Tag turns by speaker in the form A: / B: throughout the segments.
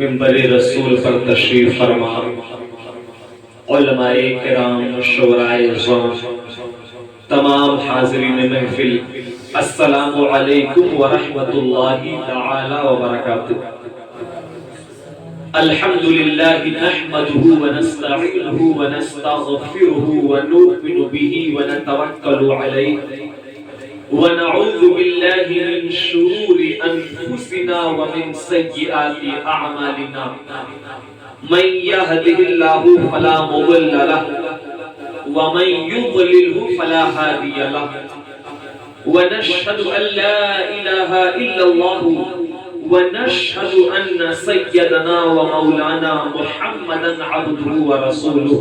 A: منبر رسول پر تشریف فرما، علماء کرام، شورائے عظام، تمام حاضرین محفل، السلام علیکم ورحمۃ اللہ تعالی وبرکاتہ۔ الحمد للہ نحمده ونستعینه ونستغفره ونؤمن به ونتوکل علیہ ونعوذ باللہ من شرور انفسنا ومن سیئات اعمالنا، من يهده الله فلا مضل له ومن يضلل فلا هادي له، ونشهد ان لا اله الا الله ونشهد ان سيدنا ومولانا محمدا عبده ورسوله۔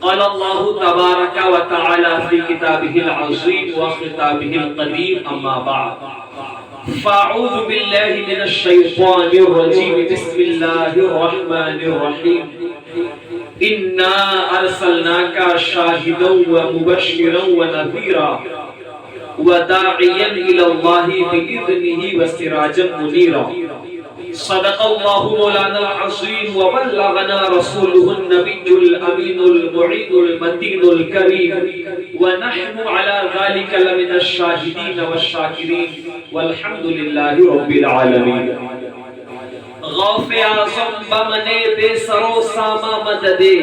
A: قال الله تبارك وتعالى في كتابه العظيم وخطابه القديم، اما بعد فاعوذ بالله من الشيطان الرجيم، بسم الله الرحمن الرحيم، انا ارسلناك شاهدا ومبشرا ونذيرا وداعيا الى الله باذنه وسراجا منيرا۔ صدق الله مولانا العظيم وبلغنا رسوله النبي الامين المعين المتين الكريم، ونحن على ذلك لمن الشاهدين والشاكرين، والحمد لله رب العالمين۔ غوث اعظم بمنے بے سرو ساما مددے،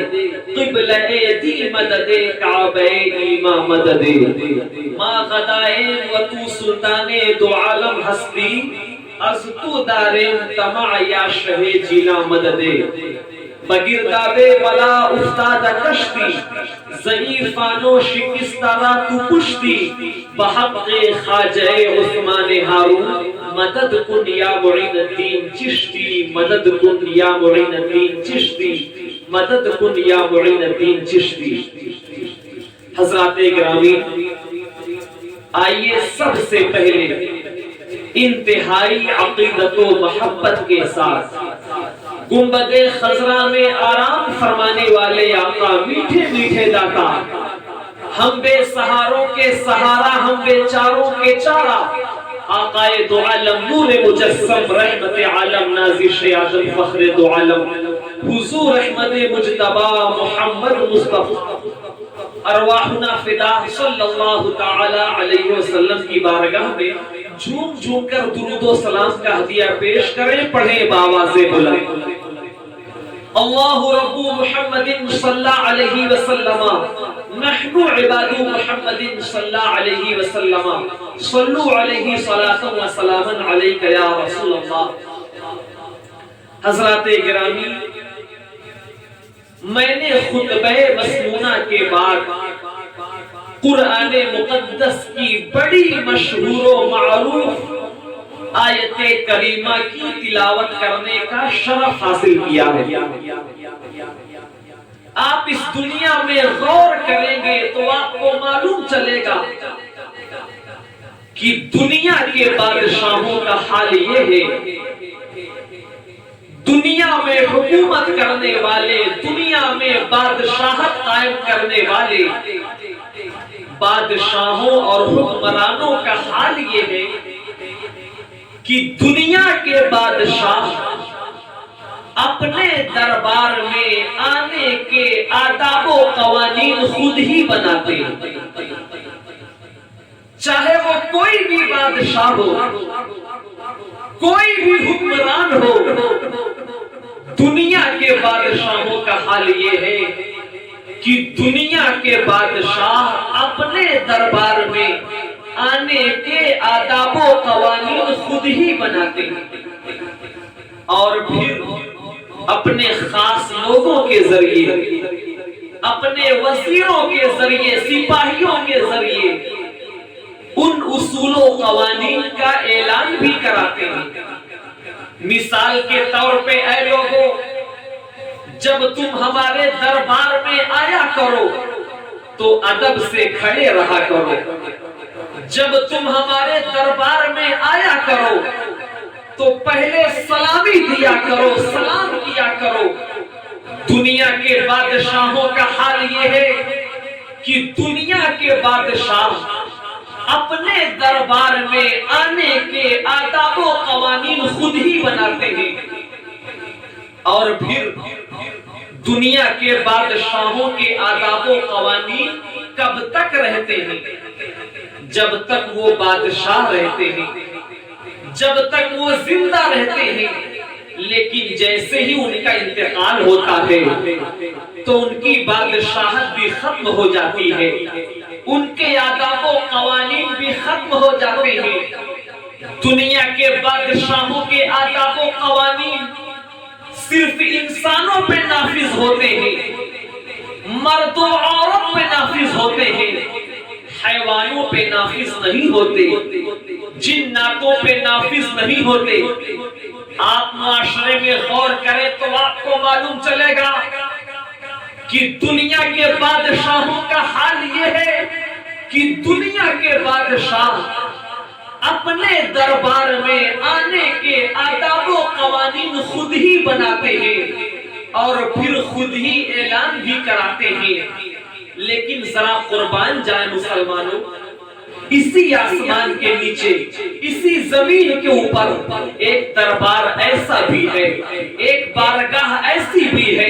A: قبلہ دی مددے، کعبہ ایما مددے، ما غدائیں و تو سلطان دو عالم ہستی، از تو داریں تمع یا شہ جینا مددے، بگردابے بلا افتاد کشتی، ضعیفانو شکستارا تو پشتی، بحق خواجہ عثمان ہارون، مدد کن یا معین الدین چشتی، مدد کن یا معین الدین چشتی، مدد کن یا معین الدین چشتی۔ حضرات گرامی، آئیے سب سے پہلے انتہائی عقیدت و محبت کے ساتھ گنبد خضرا میں آرام فرمانے والے آقا، میٹھے میٹھے داتا، ہم بے سہاروں کے سہارا، ہم بے چاروں کے چارہ، آقائے دو عالم، نور مجسم، رحمت عالم، نازش آدم، فخر دو عالم، حضور احمد مجتبی محمد مصطفیٰ، ارواحنا فدا صلی اللہ تعالی علیہ وسلم کی بارگاہ میں جھوم جھوم کر درود و سلام کا ہدیہ پیش کریں، پڑھیں بآواز بلند۔ اللہ رب محمد صلی علیہ وسلم، نحن عباد محمد صلی علیہ وسلم، صلو علیہ صلاۃ و سلام علیک یا رسول اللہ۔ حضرات گرامی، میں نے خطبہ مسنونہ کے بعد قرآن مقدس کی بڑی مشہور و معروف آیت کریمہ کی تلاوت کرنے کا شرف حاصل کیا ہے۔ آپ اس دنیا میں غور کریں گے تو آپ کو معلوم چلے گا کہ دنیا کے بادشاہوں کا حال یہ ہے، دنیا میں حکومت کرنے والے، دنیا میں بادشاہت قائم کرنے والے بادشاہوں اور حکمرانوں کا حال یہ ہے کہ دنیا کے بادشاہ اپنے دربار میں آنے کے آداب و قوانین خود ہی بناتے ہیں، چاہے وہ کوئی بھی بادشاہ ہو، کوئی بھی حکمران ہو۔ دنیا کے بادشاہوں کا حال یہ ہے کہ دنیا کے بادشاہ اپنے دربار میں آنے کے آداب و قوانین خود ہی بناتے ہیں، اور پھر اپنے خاص لوگوں کے ذریعے، اپنے وزیروں کے ذریعے، سپاہیوں کے ذریعے ان اصول و قوانین کا اعلان بھی کراتے ہیں۔ مثال کے طور پہ اے لوگوں، جب تم ہمارے دربار میں آیا کرو تو ادب سے کھڑے رہا کرو، جب تم ہمارے دربار میں آیا کرو تو پہلے سلامی دیا کرو، سلام کیا کرو۔ دنیا کے بادشاہوں کا حال یہ ہے کہ دنیا کے بادشاہ اپنے دربار میں آنے کے آداب و قوانین خود ہی بناتے ہیں، اور پھر دنیا کے بادشاہوں کے آداب و قوانین کب تک رہتے ہیں؟ جب تک وہ بادشاہ رہتے ہیں، جب تک وہ زندہ رہتے ہیں۔ لیکن جیسے ہی ان کا انتقال ہوتا ہے تو ان کی بادشاہت بھی ختم ہو جاتی ہے، ان کے آداب و قوانین بھی ختم ہو جاتے ہیں۔ دنیا کے بادشاہوں کے آداب و قوانین صرف انسانوں پہ نافذ ہوتے ہیں، مرد و عورت پہ نافذ ہوتے ہیں، حیوانوں پہ نافذ نہیں ہوتے، جناتوں پہ نافذ نہیں ہوتے۔ آپ معاشرے میں غور کریں تو آپ کو معلوم چلے گا کہ دنیا کے بادشاہوں کا حال یہ ہے کہ دنیا کے بادشاہ اپنے دربار میں آنے کے آداب و قوانین خود ہی بناتے ہیں اور پھر خود ہی اعلان بھی کراتے ہیں۔ لیکن ذرا قربان جائیں مسلمانوں، اسی آسمان کے نیچے، اسی زمین کے اوپر ایک دربار ایسا بھی ہے، ایک بارگاہ ایسی بھی ہے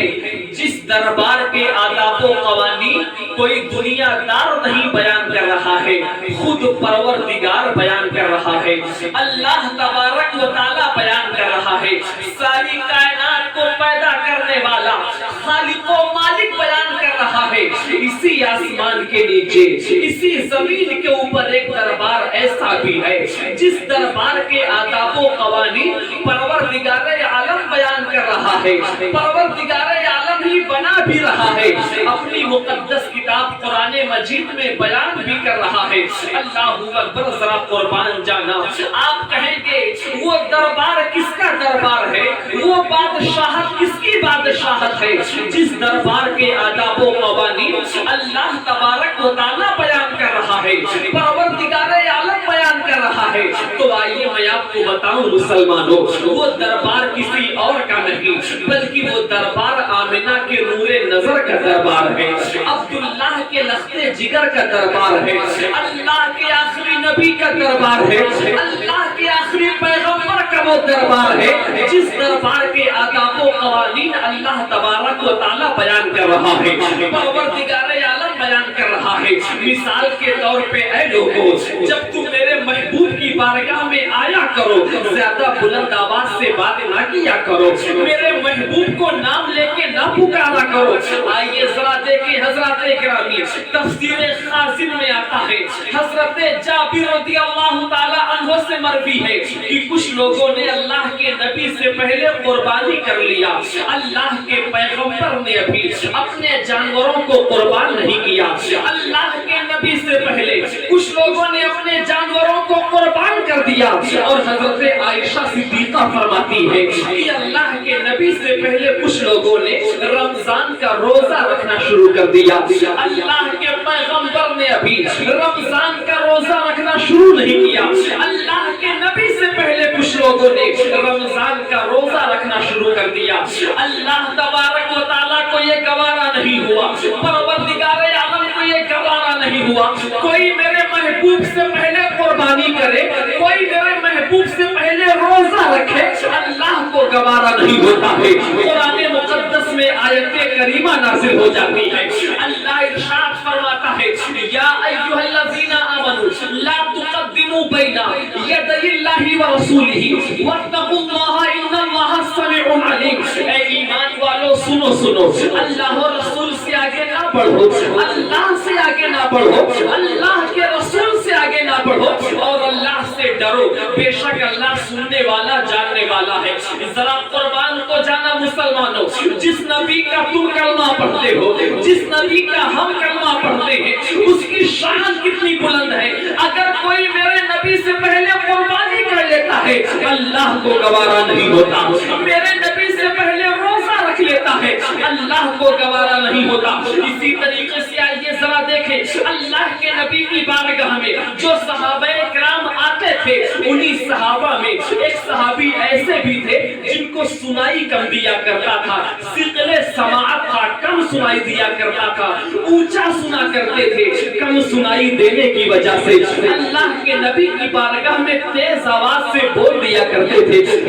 A: جس دربار کے آداب و قوانین کوئی دنیا دار نہیں بیان کر رہا ہے، خود پروردگار بیان کر رہا ہے، اللہ تبارک و تعالی بیان کر رہا ہے، ساری کائنات کو پیدا کرنے والا خالق و مالک بیان کر رہا ہے۔ اسی آسمان کے نیچے، اسی زمین کے اوپر ایک دربار ایسا بھی ہے جس دربار کے آداب و قوانین پروردگار عالم بیان کر رہا ہے، پروردگار عالم ہی بنا بھی رہا ہے، اپنی مقدس کتاب قرآن مجید میں بیان بھی کر رہا ہے۔ اللہ اکبر، ذرا قربان جانا، آپ کہیں گے وہ دربار کس کا دربار ہے، وہ بادشاہت کس کی بادشاہت ہے جس دربار کے آداب و قوانین اللہ تبارک و تعالی بیان کر رہا ہے، پروردگار عالم بیان کر رہا ہے۔ تو آئیے میں آپ کو بتاؤں مسلمانوں، وہ دربار کسی اور کا نہیں بلکہ وہ دربار آمنہ کے نور نظر کا دربار ہے، عبداللہ کے لختے جگر کا دربار ہے، اللہ کے آخری نبی کا دربار ہے، اللہ کے آخری پیغمبر کا وہ دربار ہے جس دربار کے آداب و قوانین اللہ تبارک و تعالی بیان کر رہا ہے، پروردگار عالم بیان کر رہا ہے۔ مثال کے طور پہ اے لوگوں، جب تم میرے محبوب کی بارگاہ میں آیا کرو، زیادہ بلند آواز سے بات نہ کیا کرو، میرے محبوب کو نام لے کے نہ پکارا کرو۔ آئیے ذرا دیکھیں حضرات اکرامی، تفسیر خازن میں آتا ہے، حضرت جابر رضی اللہ تعالی عنہ سے مروی ہے کہ کچھ لوگوں نے اللہ کے نبی سے پہلے قربانی کر لیا، اللہ کے پیغمبر نے ابھی اپنے جانوروں کو قربان نہیں کیا، اللہ کے نبی سے پہلے کچھ لوگوں نے اپنے جانوروں کو قربان کر دیا۔ اور حضرت عائشہ صدیقہ فرماتی ہے کہ اللہ کے نبی سے پہلے کچھ لوگوں نے رمضان کا روزہ رکھنا شروع کر دیا، اللہ کے پیغمبر نے ابھی رمضان کا روزہ رکھنا شروع نہیں کیا، اللہ کے نبی سے پہلے کچھ لوگوں نے رمضان کا روزہ رکھنا شروع کر دیا۔ اللہ تبارک و تعالیٰ کو یہ گوارا نہیں ہوا، پروردگار عالم کو یہ گوارا نہیں ہوا کوئی میرے محبوب سے پہلے قربانی کرے، کوئی میرے محبوب سے پہلے روزہ رکھے، اللہ کو گوارا نہیں ہوتا ہے۔ قرآن مقدس میں آیت کریمہ نازل ہو جاتی ہے، اللہ ارشاد فرماتا ہے یا ایھا الذین آمنوا لا تقدموا بین یدی اللہ ورسولہ واتقوا اللہ ان اللہ سمیع علیم۔ اے ایمان والو سنو سنو، اللہ اور رسول سے آگے نہ بڑھو، اللہ سے آگے نہ بڑھو، اللہ کے رسول سے آگے نہ بڑھو اور اللہ سے ڈرو، بے شک اللہ سننے والا جاننے والا ہے۔ ذرا قربان کو جانا مسلمانوں، جس نبی کا تم کلمہ پڑھتے ہو، جس نبی کا ہم کلمہ پڑھتے ہیں، اس کی شان کتنی بلند ہے۔ اگر کوئی میرے نبی سے پہلے قربانی کر لیتا ہے، اللہ کو گوارا نہیں ہوتا، میرے نبی سے پہلے روزہ رکھ لیتا ہے، اللہ کو گوارا نہیں ہوتا۔ اسی طریقے سے آئیے ذرا دیکھیں اللہ کے نبی کی بارگاہ میں جو صحابہ کرام آتے تھے، انہی صحابہ میں ایک صحابی ایسے بھی تھے جن کو سنائی کم دیا کرتا تھا، ثقل سماعت تھا، کم سنائی دیا کرتا تھا، اونچا سنا کرتے تھے، کم سنائی دینے کی وجہ سے اللہ کے نبی کی بارگاہ میں تیز آواز سے بول دیا کرتے تھے۔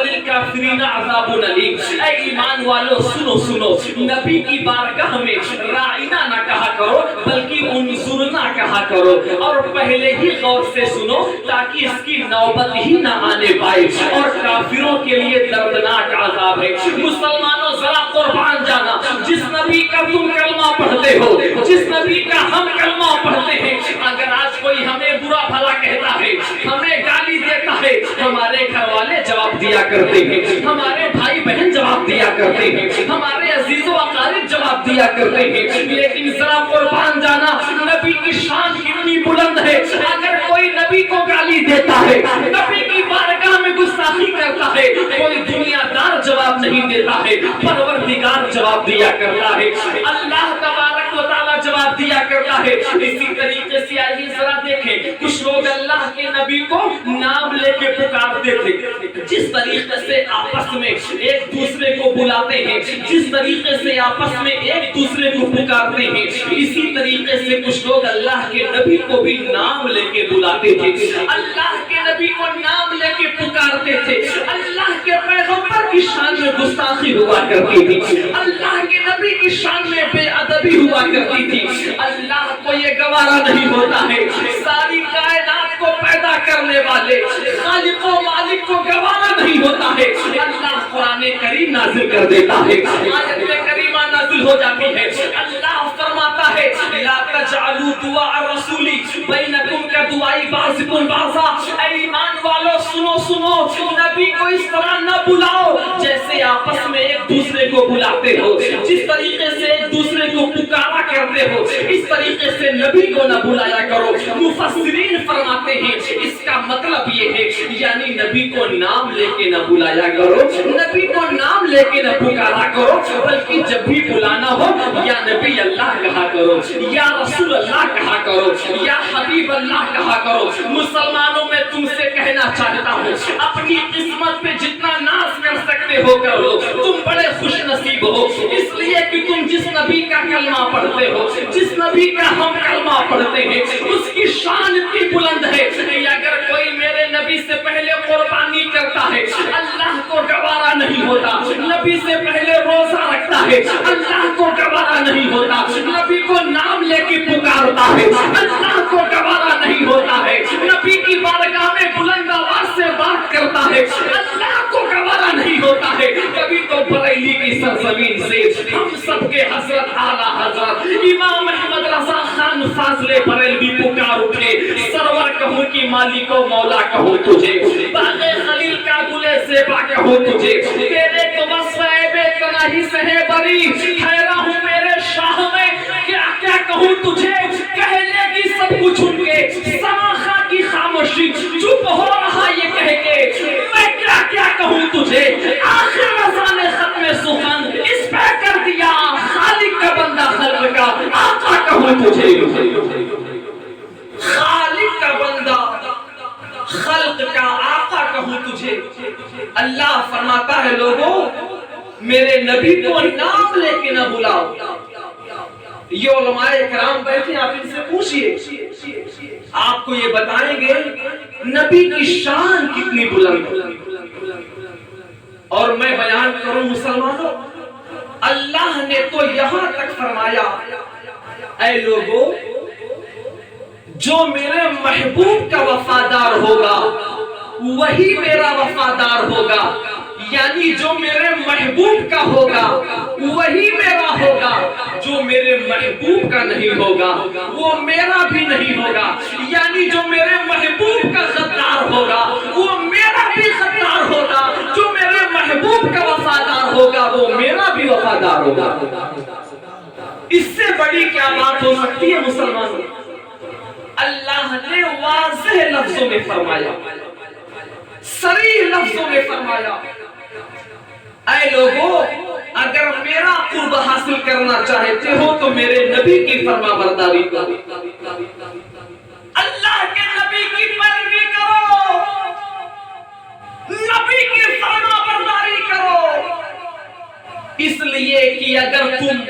A: وَلِلْكَافِرِينَ عَذَابٌ أَلِيمٌ۔ اے ایمان والو سنو سنو، نبی کی بارگاہ میں رائنا نہ کہا کرو بلکہ انظرنا کہا کرو، اور پہلے ہی غور سے سنو تاکہ اس کی نوبت ہی نہ آنے پائے، اور کافروں کے لیے دردناک عذاب ہے۔ مسلمانوں ذرا قربان جانا، جس نبی کا تم کلمہ پڑھتے ہو، جس نبی کا ہم کلمہ پڑھتے ہیں، اگر آج کوئی ہمیں برا بھلا کہتا ہے، ہمیں گالی دیتا ہے، ہمارے گھر والے جواب دیا کرتے ہیں، ہمارے بھائی بہن جواب دیا کرتے ہیں، ہمارے عزیز و اقارب جواب دیا کرتے ہیں، لیکن ذرا قربان جانا نبی کی شان کتنی بلند ہے۔ اگر کوئی نبی کو گالی دیتا ہے، نبی کی بارگاہ میں گستاخی کرتا ہے، کوئی دنیا دار جواب نہیں دیتا ہے، پروردگار جواب دیا کرتا ہے، اللہ تبارک و تعالی جواب دیا کرتا ہے۔ اسی طریقے سے آئیے ذرا دیکھیں، کچھ لوگ اللہ کے نبی کو نام لے کے پکارتے تھے، جس طریقے سے آپس میں ایک دوسرے کو بلاتے ہیں، جس طریقے سے آپس میں ایک دوسرے کو پکارتے ہیں، اسی طریقے سے کچھ لوگ اللہ کے نبی کو بھی نام لے کے بلاتے تھے، اللہ کے نبی کو نام لے کے پکارتے تھے، اللہ کے پیغمبر کی شان میں گستاخی ہوا کرتی تھی، اللہ کے نبی کی شان میں بے ادبی ہوا کرتی تھی۔ اللہ کو یہ گوارا نہیں ہوتا ہے، ساری کائنات کو پیدا کرنے والے خالق و مالک کو گوارا نہیں ہوتا ہے، اللہ قرآن کریم نازل کر دیتا ہے، آیت کریمہ نازل ہو جاتی ہے، اللہ فرماتا ہے لا تجعلوا دعاء الرسول بینکم کدعاء بعضکم بعضا۔ اے ایمان والو سنو سنو، نبی کو اس طرح نہ بلاؤ جیسے آپس میں ایک دوسرے کو بلاتے ہو، جس طریقے سے ایک دوسرے کو پکارا کرتے ہو، اس طریقے سے نبی کو نہ بلایا کرو۔ مفسرین فرماتے ہیں اس کا مطلب یہ ہے یعنی نبی کو نام لے کے نہ بلایا کرو، نبی کو نام لے کے نہ پکارا کرو، بلکہ جب بھی بلانا ہو یا نبی اللہ کہا کرو، یا رسول اللہ کہا کرو، یا حبیب اللہ کہا کرو۔ مسلمانوں میں تم سے کہنا چاہتا ہوں اپنی قسمت پہ جتنا ناز کر سکتے ہو کر لو، تم بڑے خوش نصیب ہو، اس لیے کہ تم جس نبی کا کلمہ پڑھتے ہو، جس نبی کا ہم کلمہ پڑھتے ہیں، اس کی شان اتنی بلند ہے کہ اگر کوئی میرے نبی سے پہلے قربانی کرتا ہے اللہ کو گوارا نہیں ہوتا، نبی سے پہلے روزہ رکھتا ہے اللہ کو گوارا نہیں ہوتا، نبی کو نام لے کے پکارتا ہے اللہ کو گوارا نہیں ہوتا ہے، نبی کی بارگاہ میں بلند آواز سے بات کرتا ہے اللہ کو گوارا نہیں ہوتا ہے۔ کبھی تو بریلی کی سرزمین سے ہم سب کے حضرت اعلیٰ حضرت امام احمد رضا خان فاضل بریلوی پکار اٹھے، سرور کہوں کی مالک و مولا کہوں تجھے، باغ خلیل کا گلے زیبا کہوں تجھے، تیرے تو وصف بے تناہی سے ہے بری، حیرہ ہوں میرے شاہ میں کیا کیا کہوں تجھے، کہہ لے گی سب کچھ ان کے سماخا کی خاموشی، چپ ہو رہا یہ کہہ کے میں کیا کیا کہوں تجھے، آخر رضا نے ختم سخن اس پہ کر دیا، خالق کا بندہ خلق کا آقا کہوں تجھے، خالق کا بندہ خلق کا آقا کہوں تجھے۔ اللہ فرماتا ہے لوگوں میرے نبی کو نام لے کے نہ بلاؤ۔ یہ علماء کرام بیٹھے آپ ان سے پوچھئے، آپ کو یہ بتائیں گے نبی کی شان کتنی بلند ہے۔ اور میں بیان کروں مسلمانوں، اللہ نے تو یہاں تک فرمایا اے لوگوں جو میرے محبوب کا وفادار ہوگا وہی میرا وفادار ہوگا، یعنی جو میرے محبوب کا ہوگا وہی میرا ہوگا، جو میرے محبوب کا نہیں ہوگا وہ میرا بھی نہیں ہوگا، یعنی جو میرے محبوب کا غدار ہوگا وہ میرا بھی غدار ہوگا، جو میرے محبوب کا وفادار ہوگا وہ میرا بھی وفادار ہوگا۔ اس سے بڑی کیا بات ہو سکتی ہے مسلمانوں؟ اللہ نے واضح لفظوں میں فرمایا، صریح لفظوں میں فرمایا اے لوگوں اگر میرا قرب حاصل کرنا چاہتے ہو تو میرے نبی کی فرما برداری کرو، اللہ کے نبی کی پیروی کرو، نبی کی فرما برداری کرو، اس لیے کہ اگر تم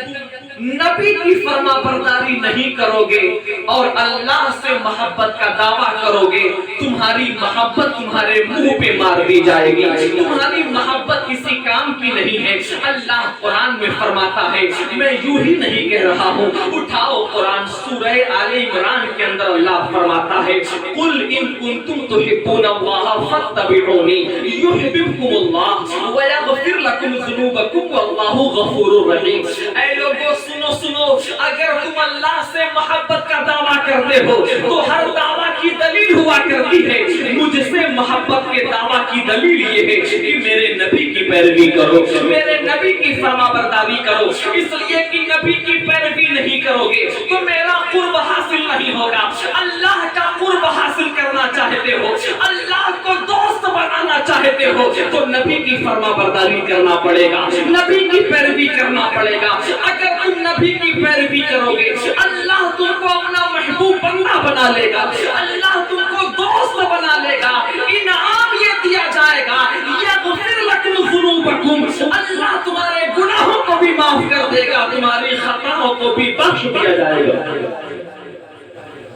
A: نبی کی فرما برداری نہیں کرو گے اور اللہ سے محبت کا دعویٰ کرو گے، تمہاری محبت تمہارے منہ پہ مار دی جائے گی، تمہاری محبت کسی کام کی نہیں ہے۔ اللہ قرآن میں فرماتا ہے، میں یوں ہی نہیں کہہ رہا ہوں، اٹھاؤ قرآن سورہ آل عمران کے اندر اللہ فرماتا ہے، قل ان کنتم تحبون اللہ فاتبعونی یحببکم اللہ ویغفر لکم ذنوبکم واللہ غفور رحیم۔ اے لوگوں سنو سنو، اگر تم اللہ سے محبت کا دعویٰ کرتے ہو تو ہر دعویٰ کی دلیل ہوا کرتی ہے، مجھ سے محبت کے دعویٰ کی دلیل یہ ہے کہ میرے نبی کی پیروی کرو، میرے نبی کی فرما برداری کرو، اس لیے کہ نبی کی پیروی نہیں کرو گے تو میرا قرب حاصل نہیں ہوگا۔ اللہ کا قرب حاصل کرنا چاہتے ہو، اللہ کو دوست بنانا چاہتے ہو تو نبی کی فرما برداری کرنا پڑے گا، نبی کی پیروی کرنا پڑے گا۔ اگر تم نبی کی پیروی کرو گے اللہ تم کو اپنا محبوب بندہ بنا لے گا، اللہ تم کو دوست بنا لے گا، انعام یہ دیا جائے گا، یغفر لکم ذنوبکم، اللہ تمہارے گناہوں کو بھی معاف کر دے گا، تمہاری خطاؤں کو بھی بخش دیا جائے گا۔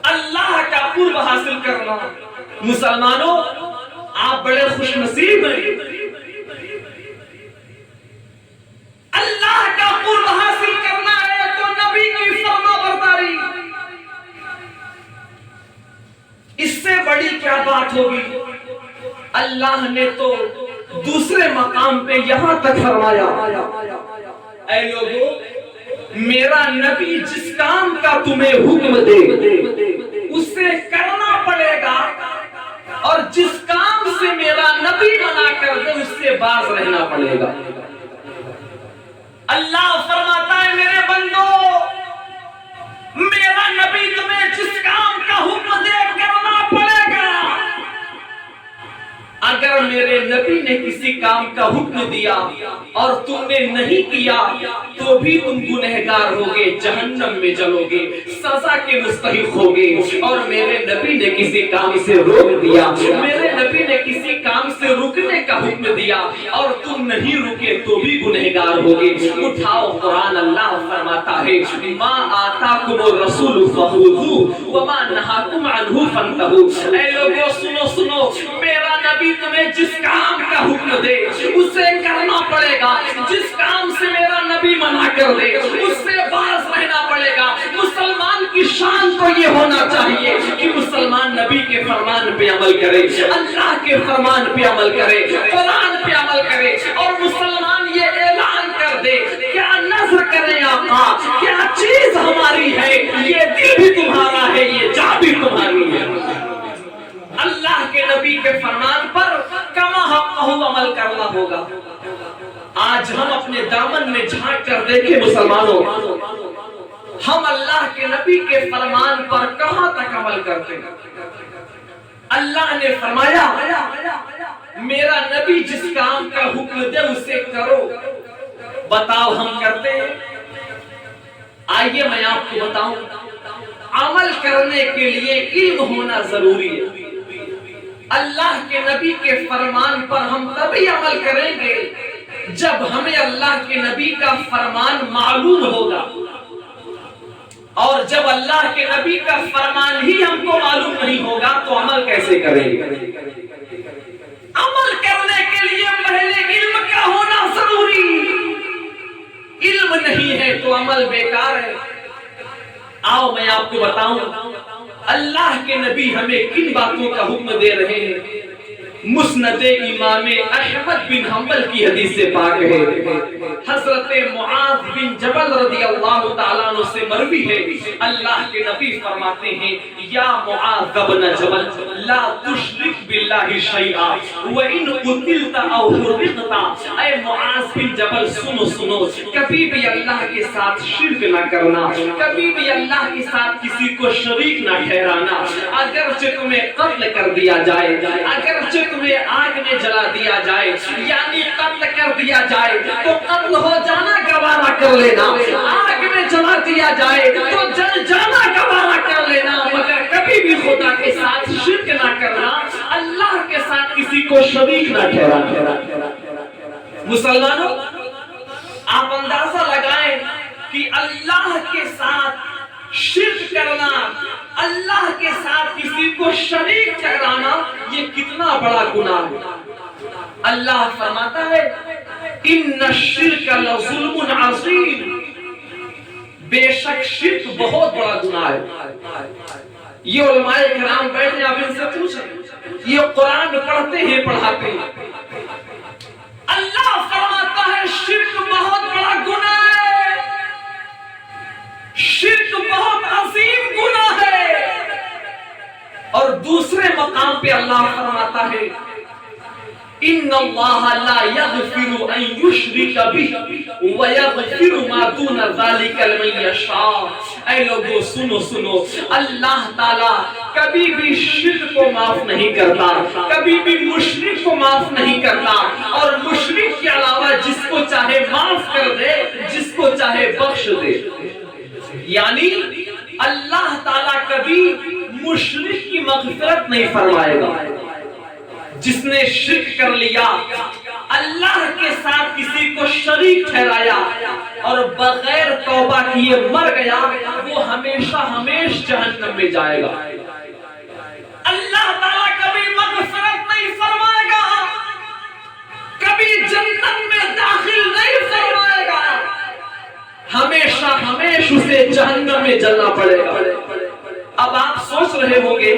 A: اللہ کا قرب حاصل کرنا، مسلمانوں آپ بڑے خوش نصیب ہیں، اللہ کا قرب حاصل کرنا ہے تو نبی کی فرما برداری، اس سے بڑی کیا بات ہوگی۔ اللہ نے تو دوسرے مقام پہ یہاں تک فرمایا، اے لوگوں میرا نبی جس کام کا تمہیں حکم دے اسے کرنا پڑے گا، اور جس کام سے میرا نبی منع کر دے اس سے باز رہنا پڑے گا۔ اللہ فرماتا ہے میرے بندو، میرا نبی تمہیں جس کام کا حکم دے کرنا پڑے گا۔ اگر میرے نبی نے کسی کام کا حکم دیا اور تم نے نہیں کیا تو بھی تم گنہگار ہوگے، جہنم میں جلو گے، سزا کے مستحق ہوگے۔ اور میرے نبی نے کسی کام سے روک دیا، میرے نبی نے کسی کام سے رکنے کا حکم دیا اور تم نہیں رکے تو بھی گنہگار ہوگے۔ اٹھاؤ قرآن، اللہ فرماتا ہے ما آتاکم الرسول فخذوہ وما نہاکم عنہ فانتہوا۔ اے لوگوں سنو سنو، میرا نبی تمہیں جس کام کا حکم دے اسے کرنا پڑے گا، جس کام سے میرا نبی منع کر دے اس سے باز رہنا پڑے گا۔ مسلمان کی شان تو یہ ہونا چاہیے کہ مسلمان نبی کے فرمان پہ عمل کرے، اللہ کے فرمان پہ عمل کرے، قرآن پہ عمل کرے، اور مسلمان یہ اعلان کر دے کیا نظر کریں آقا، کیا چیز ہماری ہے، یہ دل بھی تمہارا ہے، یہ جان بھی تمہاری ہے۔ اللہ کے نبی کے فرمان پر کما حقہ عمل کرنا ہوگا۔ آج ہم اپنے دامن میں جھانک کر دیکھیں مسلمانوں، ہم اللہ کے نبی کے فرمان پر کہاں تک عمل کرتے ہیں۔ اللہ نے فرمایا میرا نبی جس کام کا حکم دے اسے کرو، بتاؤ ہم کرتے ہیں؟ آئیے میں آپ کو بتاؤں، عمل کرنے کے لیے علم ہونا ضروری ہے۔ اللہ کے نبی کے فرمان پر ہم تبھی عمل کریں گے جب ہمیں اللہ کے نبی کا فرمان معلوم ہوگا، اور جب اللہ کے نبی کا فرمان ہی ہم کو معلوم نہیں ہوگا تو عمل کیسے کریں گے؟ عمل کرنے کے لیے پہلے علم کا ہونا ضروری، علم نہیں ہے تو عمل بیکار ہے۔ آؤ میں آپ کو بتاؤں اللہ کے نبی ہمیں کن باتوں کا حکم دے رہے ہیں۔ مسند امام احمد بن حنبل کی حدیث پاک ہے، حضرت معاذ بن جبل رضی اللہ تعالیٰ عنہ سے مروی ہے، اللہ کے نبی فرماتے ہیں یا معاذ بن جبل لا تشرک باللہ شیئا وَإِنْ قُتِلْتَ أَوْ حُرِقْتَ۔ اے معاذ بن جبل سنو سنو، کبھی بھی اللہ کے ساتھ شرک نہ کرنا، کبھی بھی اللہ کے ساتھ کسی کو شریک نہ ٹھہرانا۔ اگرچہ تمہیں قتل کر دیا جائے، اگرچہ تمہیں آگ میں جلا دیا جائے، یعنی قتل کر دیا جائے تو قتل ہو جانا گوارا کر لینا، آگ میں جلا دیا جائے تو جل جانا گوارا کر لینا، مگر کبھی بھی خدا کے ساتھ شرک نہ کرنا، اللہ کے ساتھ کسی کو شریک نہ ٹھہرانا۔ مسلمانوں آپ اندازہ لگائیں کہ اللہ کے ساتھ شرک کرنا، اللہ کے ساتھ کسی کو شریک ٹھہرانا، یہ کتنا بڑا گناہ ہے۔ اللہ فرماتا ہے ان الشرک لظلم عظیم، بے شک شرک بہت بڑا گناہ ہے۔ یہ علماء کرام بیٹھے آپ ان سے پوچھیں، یہ قرآن پڑھتے ہیں پڑھاتے ہیں، اللہ فرماتا ہے شرک بہت بڑا گناہ ہے، شرک بہت عظیم گناہ ہے۔ اور دوسرے مقام پہ اللہ فرماتا ہے ان اللہ لا یغفر ان یشرک بہ ویغفر ما دون ذلک لمن یشاء۔ اے لوگوں سنو سنو، اللہ تعالی کبھی بھی شرک کو معاف نہیں کرتا، کبھی بھی مشرک کو معاف نہیں کرتا، اور مشرک کے علاوہ جس کو چاہے معاف کر دے، جس کو چاہے بخش دے۔ یعنی اللہ تعالی کبھی مشرک کی مغفرت نہیں فرمائے گا۔ جس نے شرک کر لیا، اللہ کے ساتھ کسی کو شریک ٹھہرایا اور بغیر توبہ کیے مر گیا، وہ ہمیشہ ہمیشہ جہنم میں جائے گا۔ اللہ تعالیٰ کبھی مغفرت نہیں فرمائے گا، کبھی جنت میں داخل نہیں فرمائے گا، ہمیشہ ہمیشہ اسے جہنم میں جلنا پڑے گا۔ اب آپ سوچ رہے ہوں گے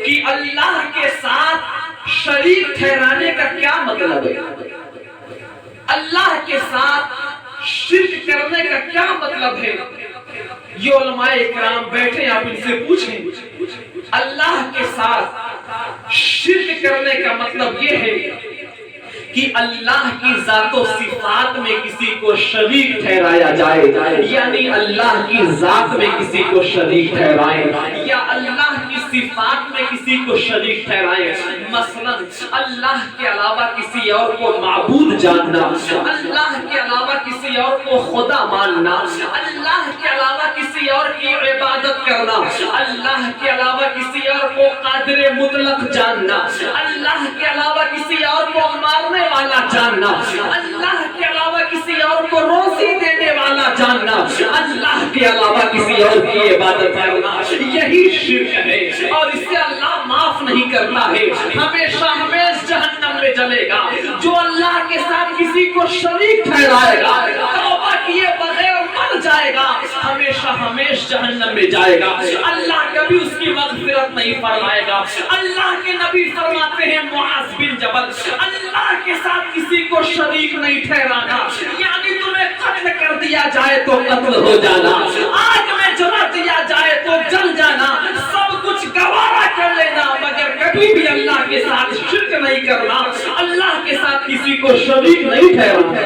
A: کہ اللہ کے ساتھ شریک ٹھہرانے کا کیا مطلب ہے؟ اللہ کے ساتھ شرک کرنے کا کیا مطلب ہے؟ یہ علماء کرام بیٹھے آپ ان سے پوچھیں، اللہ کے ساتھ شرک کرنے کا مطلب یہ ہے کہ اللہ کی ذات و صفات میں کسی کو شریک ٹھہرایا جائے، یعنی اللہ کی ذات میں کسی کو شریک ٹھہرائیں یا اللہ کی صفات میں کسی کو شریک ٹھہرائیں۔ مثلا اللہ کے علاوہ کسی اور کو معبود جاننا، اللہ کے علاوہ کسی اور کو خدا ماننا، اللہ کے علاوہ کسی اور کی عبادت کرنا، اللہ کے علاوہ کسی اور کو قادر مطلق جاننا، اللہ کے علاوہ کسی اور کو مارنے والا جاننا، اللہ کے علاوہ کسی اور کو روزی دینے والا جاننا، اللہ کے علاوہ کسی اور کی عبادت کرنا، یہی شرک ہے، اور اسے اللہ معاف نہیں کرتا ہے، ہمیشہ ہمیشہ جہنم میں جلے گا۔ جو اللہ کے ساتھ کسی کو شریک ٹھہرائے گا، توبہ کیے بغیر مر جائے گا، ہمیشہ ہمیشہ جہنم میں جائے گا، اللہ کبھی اس کی مغفرت نہیں فرمائے گا۔ اللہ کے نبی فرماتے ہیں معاذ بن جبل، اللہ کے ساتھ کسی کو شریک نہیں ٹھہرانا، یعنی تمہیں قتل کر دیا جائے تو قتل ہو جانا، آگ میں جلا دیا جائے تو جل جانا، سب کچھ گوارا کر لینا، مگر کبھی بھی اللہ کے ساتھ شرک نہیں کرنا، اللہ کے ساتھ کسی کو شریک نہیں ٹھہرانا۔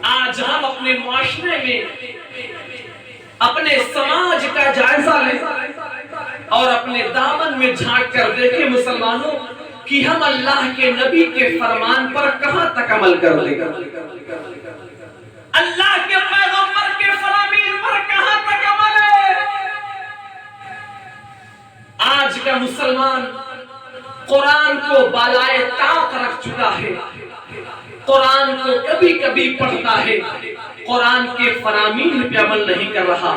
A: آج ہم اپنے معاشرے میں اپنے سماج کا جائزہ لیں اور اپنے دامن میں جھانک کر دیکھیں مسلمانوں کہ ہم اللہ کے نبی کے فرمان پر کہاں تک عمل کر لیں، اللہ کے پیغمبر کے فرامین پر کہاں تک عمل ہے۔ آج کا مسلمان قرآن کو بالائے طاق رکھ چکا ہے، قرآن کو کبھی کبھی پڑھتا ہے، قرآن کے فرامین پہ عمل نہیں کر رہا،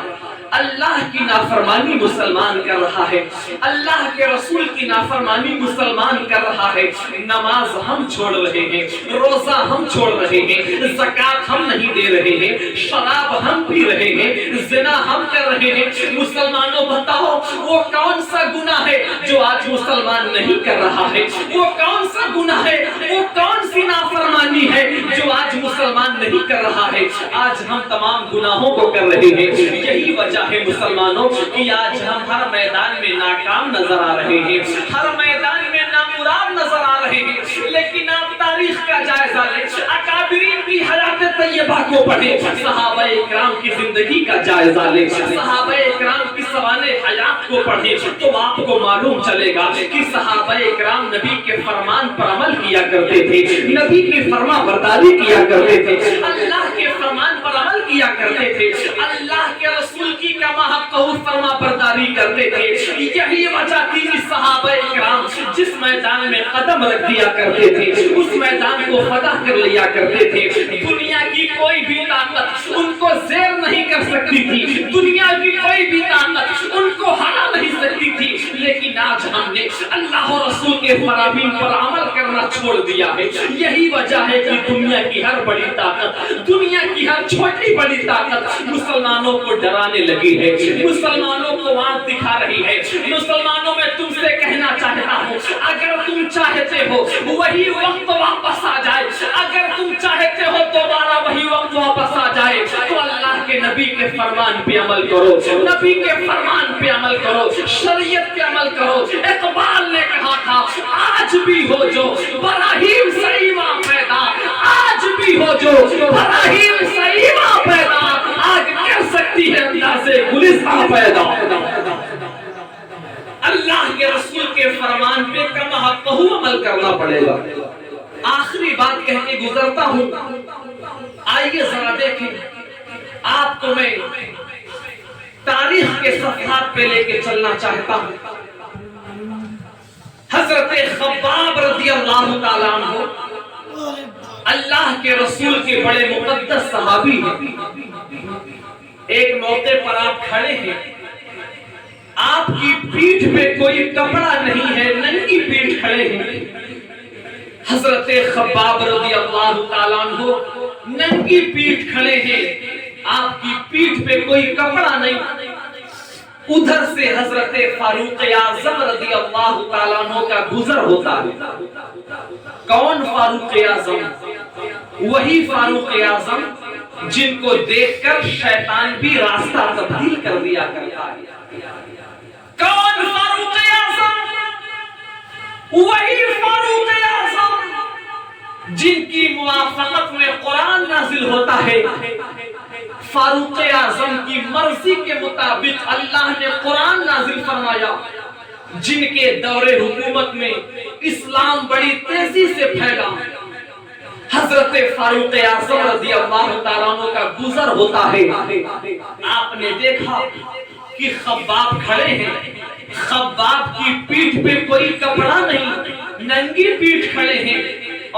A: اللہ کی نافرمانی مسلمان کر رہا ہے، اللہ کے رسول کی نافرمانی مسلمان کر رہا ہے، نماز ہم چھوڑ رہے ہیں، روزہ ہم چھوڑ رہے ہیں، زکوٰۃ ہم نہیں دے رہے ہیں، شراب ہم پی رہے ہیں، زنا ہم کر رہے ہیں۔ مسلمانوں بتاؤ وہ کون سا گناہ ہے جو آج مسلمان نہیں کر رہا ہے؟ وہ کون سا گناہ ہے، وہ کون سی نافرمانی ہے جو آج مسلمان نہیں کر رہا ہے؟ آج ہم تمام گناہوں کو کر رہے ہیں۔ یہی وجہ ہے مسلمانوں کہ آج ہم ہر میدان میں ناکام نظر آ رہے ہیں، ہر میدان میں نامراد نظر آ رہے ہیں۔ لیکن آپ تاریخ کا جائزہ لیں، اکابرین کی حیات طیبہ کو پڑھیں، صحابہ اکرام کی زندگی کا جائزہ لیں، صحابہ اکرام کی سوانح حیات کو پڑھیں، تو آپ کو معلوم چلے گا کہ صحابہ اکرام نبی کے فرمان پر عمل کیا کرتے تھے، نبی کی فرما برداری کیا کرتے تھے، اللہ کے فرمان پر عمل کیا کرتے تھے، اللہ کے رسول کی کما حق فرما برداری کرتے تھے۔ یہی وجہ تھی کہ صحابہ اکرام جس میدان میں قدم رکھ دیا کرتے تھے، اس میدان کو فتح کر لیا کرتے تھے۔ دنیا کی کوئی بھی طاقت ان کو زیر نہیں کر سکتی تھی، دنیا کی کوئی بھی طاقت ان کو ہرا نہیں سکتی تھی، لیکن آج ہم نے اللہ اور رسول کے فرامین پر عمل کرنا چھوڑ دیا ہے۔ یہی وجہ ہے کہ دنیا کی ہر بڑی طاقت، دنیا کی ہر چھوٹی بڑی طاقت مسلمانوں کو ڈرانے لگی ہے، مسلمانوں کو آنکھ دکھا رہی ہے۔ مسلمانوں میں تم سے کہنا چاہتا ہوں، اگر تم چاہتے ہو وہی وقت واپس آ جائے، اگر تم چاہتے ہو دوبارہ وہی وقت واپس آ جائے، تو اللہ کے نبی کے فرمان پہ عمل کرو، نبی کے فرمان پہ عمل کرو، شریعت پہ عمل کرو۔ اقبال نے کہا تھا آج بھی ہو جو براہیم سعیمہ پیدا، آج بھی ہو جو براہیم سعیمہ پیدا، آگ کر سکتی ہے اندازے گلستاں پیدا۔ اللہ کے رسول کے فرمان پہ کما حقہ عمل کرنا پڑے گا۔ آخری بات کہہ کے گزرتا ہوں، آئیے ذرا دیکھیں، آپ کو میں تاریخ کے صفحات پہ لے کے چلنا چاہتا ہوں۔ حضرت خباب رضی اللہ تعالیٰ عنہ اللہ کے رسول کے بڑے مقدس صحابی ہیں۔ ایک موقع پر آپ کھڑے ہیں، آپ کی پیٹھ پہ کوئی کپڑا نہیں ہے، ننگی پیٹھ کھڑے ہیں۔ حضرت خباب رضی اللہ تعالیٰ عنہ ننگی پیٹھ کھڑے ہیں، آپ کی پیٹھ پہ کوئی کپڑا نہیں۔ ادھر سے حضرت فاروق اعظم رضی اللہ تعالیٰ عنہ کا گزر ہوتا ہے۔ کون فاروق اعظم؟ وہی فاروق اعظم جن کو دیکھ کر شیطان بھی راستہ تبدیل کر دیا کرتا ہے۔ کون فاروق اعظم؟ وہی فاروق اعظم جن کی موافقت میں قرآن نازل ہوتا ہے۔ فاروق اعظم کی مرضی کے مطابق اللہ نے قرآن نازل فرمایا، جن کے دور حکومت میں اسلام بڑی تیزی سے پھیلا۔ حضرت فاروق اعظم رضی اللہ تعالیٰ عنہ کا گزر ہوتا ہے۔ آپ نے دیکھا کہ خباب کھڑے ہیں، خباب کی پیٹھ پہ کوئی کپڑا نہیں، ننگی پیٹھ کھڑے ہیں،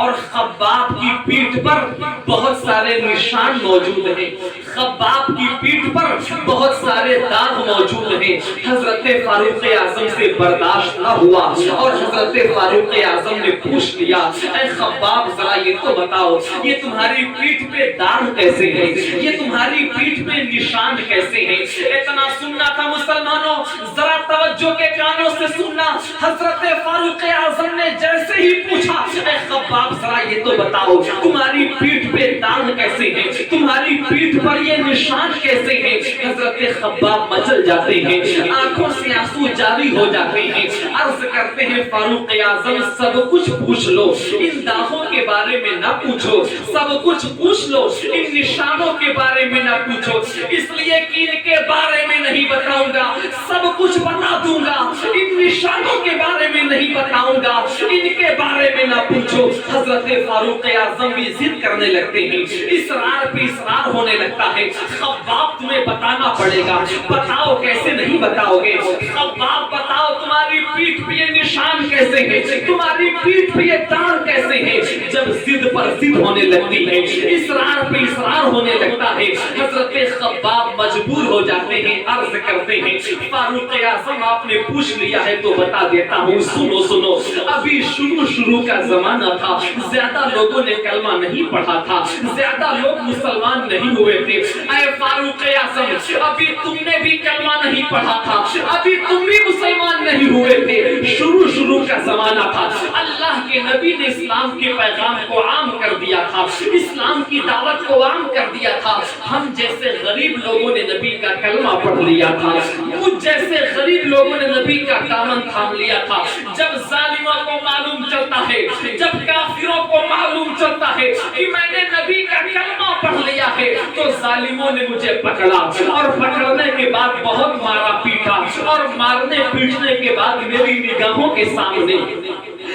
A: اور خباب کی پیٹھ پر بہت سارے نشان موجود ہیں، خباب کی پیٹھ پر بہت سارے داغ موجود ہیں۔ حضرت فاروق اعظم سے برداشت نہ ہوا اور حضرت فاروق اعظم نے پوچھ لیا، اے خباب ذرا یہ تو بتاؤ، یہ تمہاری پیٹھ پہ داغ کیسے ہیں، یہ تمہاری پیٹھ پہ نشان کیسے ہیں؟ اتنا سننا تھا مسلمانوں، ذرا توجہ کے کانوں سے سننا۔ حضرت فاروق اعظم نے جیسے ہی پوچھا، اے خباب ذرا یہ تو بتاؤ تمہاری پیٹھ پہ داغ کیسے ہیں، تمہاری پیٹھ پر یہ نشان کیسے ہیں؟ حضرت خباب مچل جاتے ہیں، آنکھوں سے آنسو جاری ہو جاتے ہیں، عرض کرتے ہیں فاروق اعظم سب کچھ پوچھ لو، ان داغوں کے بارے میں نہ پوچھو، سب کچھ پوچھ لو، ان نشانوں کے بارے میں نہ پوچھو، اس لیے کہ ان کے بارے میں نہیں بتاؤں گا، سب کچھ بتا دوں گا، ان نشانوں کے بارے میں نہیں بتاؤں گا، ان کے بارے میں نہ پوچھو۔ حضرت فاروق اعظم بھی ضد کرنے لگتے ہیں، اصرار پہ اصرار ہونے لگتا ہے، خباب تمہیں بتانا پڑے گا، بتاؤ کیسے نہیں بتاؤ گے؟ خباب بتاؤ تمہاری پیٹھ پہ یہ نشان کیسے ہیں، تمہاری پیٹھ پہ یہ داغ کیسے ہیں؟ جب ضد پر ضد ہونے لگتی ہے، اصرار پہ اصرار ہونے لگتا ہے، حضرت خباب مجبور ہو جاتے ہیں، عرض کرتے ہیں فاروق اعظم آپ نے پوچھ لیا ہے تو بتا دیتا ہوں، سنو سنو، ابھی شروع کا زمانہ تھا، زیادہ لوگوں نے کلمہ نہیں پڑھا تھا، زیادہ لوگ مسلمان نہیں ہوئے تھے۔ اے فاروق اعظم ابھی تم نے بھی کلمہ نہیں پڑھا تھا، ابھی تم بھی مسلمان نہیں ہوئے تھے، شروع کا زمانہ تھا، اللہ کے نبی نے اسلام کے پیغام کو عام کر دیا تھا، اسلام کی دعوت کو عام کر دیا تھا، ہم جیسے غریب لوگوں نے نبی کا کلمہ پڑھ لیا تھا، مجھ جیسے غریب لوگوں نے نبی کا دامن تھام لیا تھا۔ جب ظالموں کو معلوم چلتا ہے، جب کافروں کو معلوم چلتا ہے کہ میں نے نبی کا کلمہ پڑھ لیا ہے، تو ظالموں نے مجھے پکڑا اور پکڑنے کے بعد بہت مارا پیٹا، اور مارنے پیٹنے کے بعد میری نگاہوں کے سامنے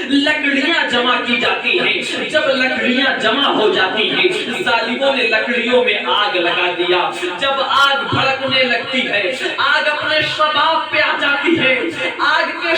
A: لکڑیاں جمع کی جاتی ہیں۔ جب لکڑیاں جمع ہو جاتی ہیں، ظالموں نے لکڑیوں میں آگ لگا دیا، جب آگ بھڑکنے لگتی ہے، آگ اپنے شباب پہ آ جاتی ہے، آگ کے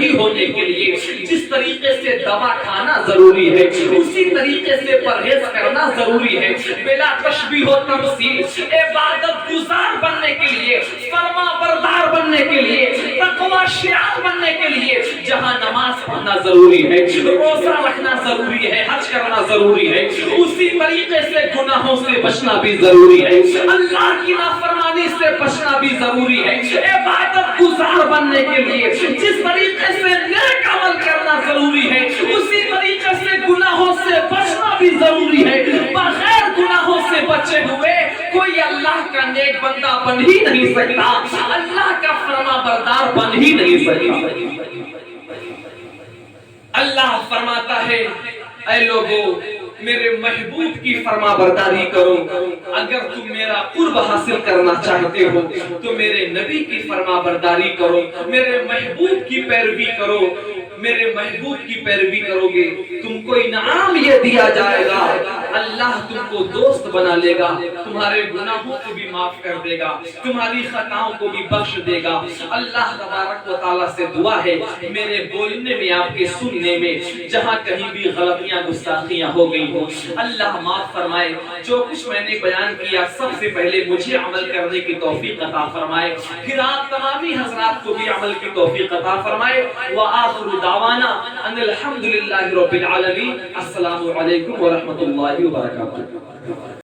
A: صحیح ہونے کے لیے جس طریقے سے دوا کھانا ضروری ہے اسی طریقے سے پرہیز کرنا ضروری ہے، بلا تشبیہ و تمثیل عبادت گزار بننے کے لیے، فرما بردار بننے کے لیے، تقوی شعار بننے کے لیے جہاں نماز پڑھنا ضروری ہے، روزہ رکھنا ضروری ہے، حج کرنا ضروری ہے، اسی طریقے سے گناہوں سے بچنا بھی ضروری ہے، اللہ کی نافرمانی سے بچنا بھی ضروری ہے۔ عبادت گزار بننے کے لیے جس طریقے سے نیک عمل کرنا ضروری ہے اسی طریقے سے گناہوں سے بچنا بھی ضروری ہے۔ بغیر گناہوں سے بچے ہوئے کوئی اللہ کا نیک بندہ بن ہی نہیں سکتا، اللہ کا فرما بردار بن ہی نہیں سکتا۔ اللہ فرماتا ہے اے لوگو میرے محبوب کی فرما برداری کرو، اگر تم میرا قرب حاصل کرنا چاہتے ہو تو میرے نبی کی فرما برداری کرو، میرے محبوب کی پیروی کرو، میرے محبوب کی پیروی کرو گے تم کو انعام یہ دیا جائے گا، اللہ تم کو دوست بنا لے گا، تمہارے گناہوں کو بھی معاف کر دے گا، تمہاری خطاؤں کو بھی بخش دے گا۔ اللہ تبارک و تعالیٰ سے دعا ہے میرے بولنے میں آپ کے سننے میں جہاں کہیں بھی غلطیاں گستاخیاں ہو گئی ہو اللہ معاف فرمائے، جو کچھ میں نے بیان کیا سب سے پہلے مجھے عمل کرنے کی توفیق عطا فرمائے، پھر آپ تمامی حضرات کو بھی عمل کی توفیق عطا فرمائے۔ وآخر دعوانا ان الحمدللہ رب العالمین۔ السلام علیکم ورحمۃ اللہ وبرکاتہ۔